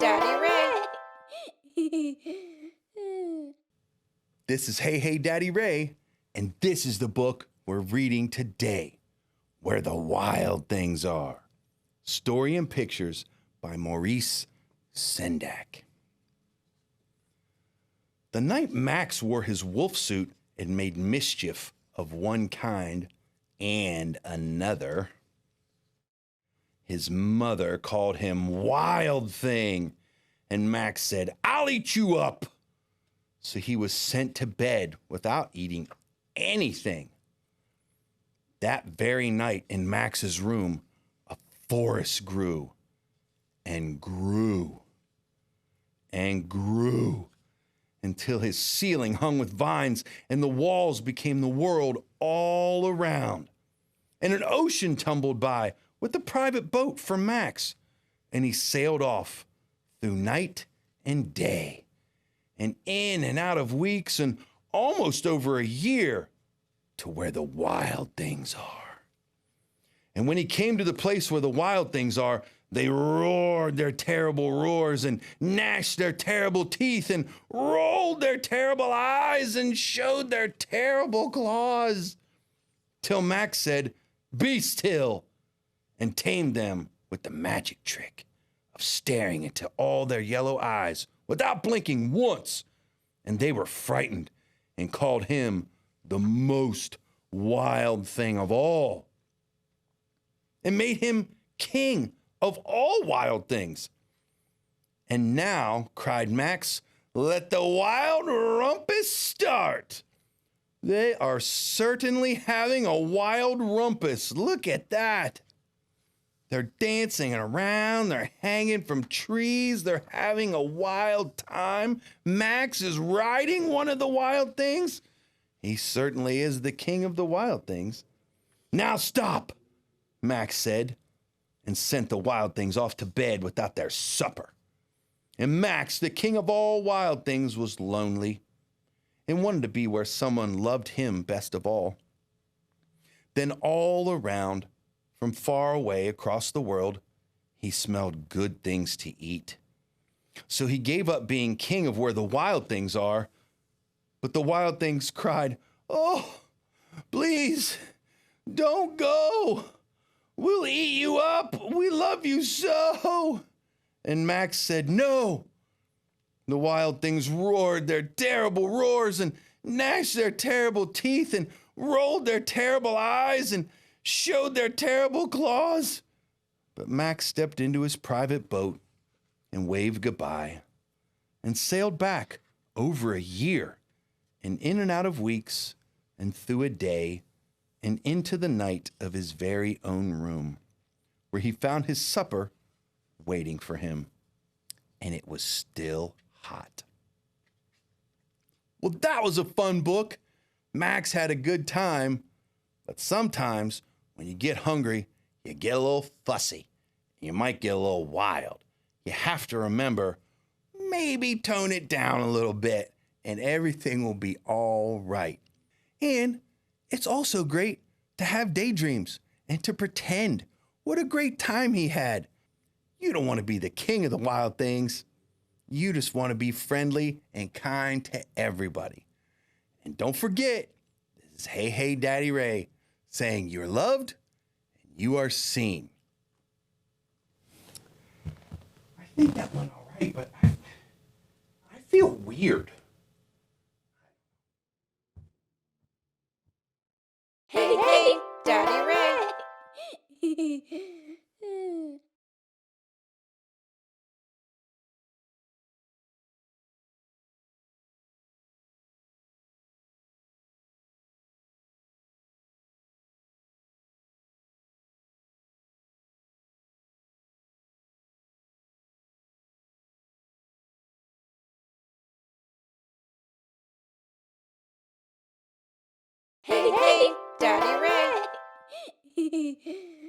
Daddy Ray. This is Hey Daddy Ray, and this is the book we're reading today, Where the Wild Things Are. Story and pictures by Maurice Sendak. The night Max wore his wolf suit and made mischief of one kind and another, his mother called him Wild Thing, and Max said, "I'll eat you up." So he was sent to bed without eating anything. That very night in Max's room, a forest grew and grew and grew until his ceiling hung with vines and the walls became the world all around. And an ocean tumbled by with a private boat for Max, and he sailed off through night and day, and in and out of weeks, and almost over a year, to where the wild things are. And when he came to the place where the wild things are, they roared their terrible roars and gnashed their terrible teeth and rolled their terrible eyes and showed their terrible claws, till Max said, "Be still," and tamed them with the magic trick of staring into all their yellow eyes without blinking once, and they were frightened and called him the most wild thing of all, and made him king of all wild things. And now, cried Max, let the wild rumpus start. They are certainly having a wild rumpus. Look at that. They're dancing around, they're hanging from trees, they're having a wild time. Max is riding one of the wild things. He certainly is the king of the wild things. Now stop, Max said, and sent the wild things off to bed without their supper. And Max, the king of all wild things, was lonely and wanted to be where someone loved him best of all. Then all around, from far away across the world, he smelled good things to eat. So he gave up being king of where the wild things are. But the wild things cried, "Oh, please, don't go. We'll eat you up. We love you so." And Max said, "No." The wild things roared their terrible roars and gnashed their terrible teeth and rolled their terrible eyes and showed their terrible claws. But Max stepped into his private boat and waved goodbye and sailed back over a year and in and out of weeks and through a day and into the night of his very own room, where he found his supper waiting for him, and it was still hot. Well, that was a fun book. Max had a good time, but sometimes when you get hungry, you get a little fussy. You might get a little wild. You have to remember, maybe tone it down a little bit, and everything will be all right. And it's also great to have daydreams and to pretend. What a great time he had. You don't want to be the king of the wild things. You just want to be friendly and kind to everybody. And don't forget, this is Hey Daddy Ray saying you're loved and you are seen. I think that went all right, but I feel weird. Hey, Daddy Ray. Hey, Daddy Ray.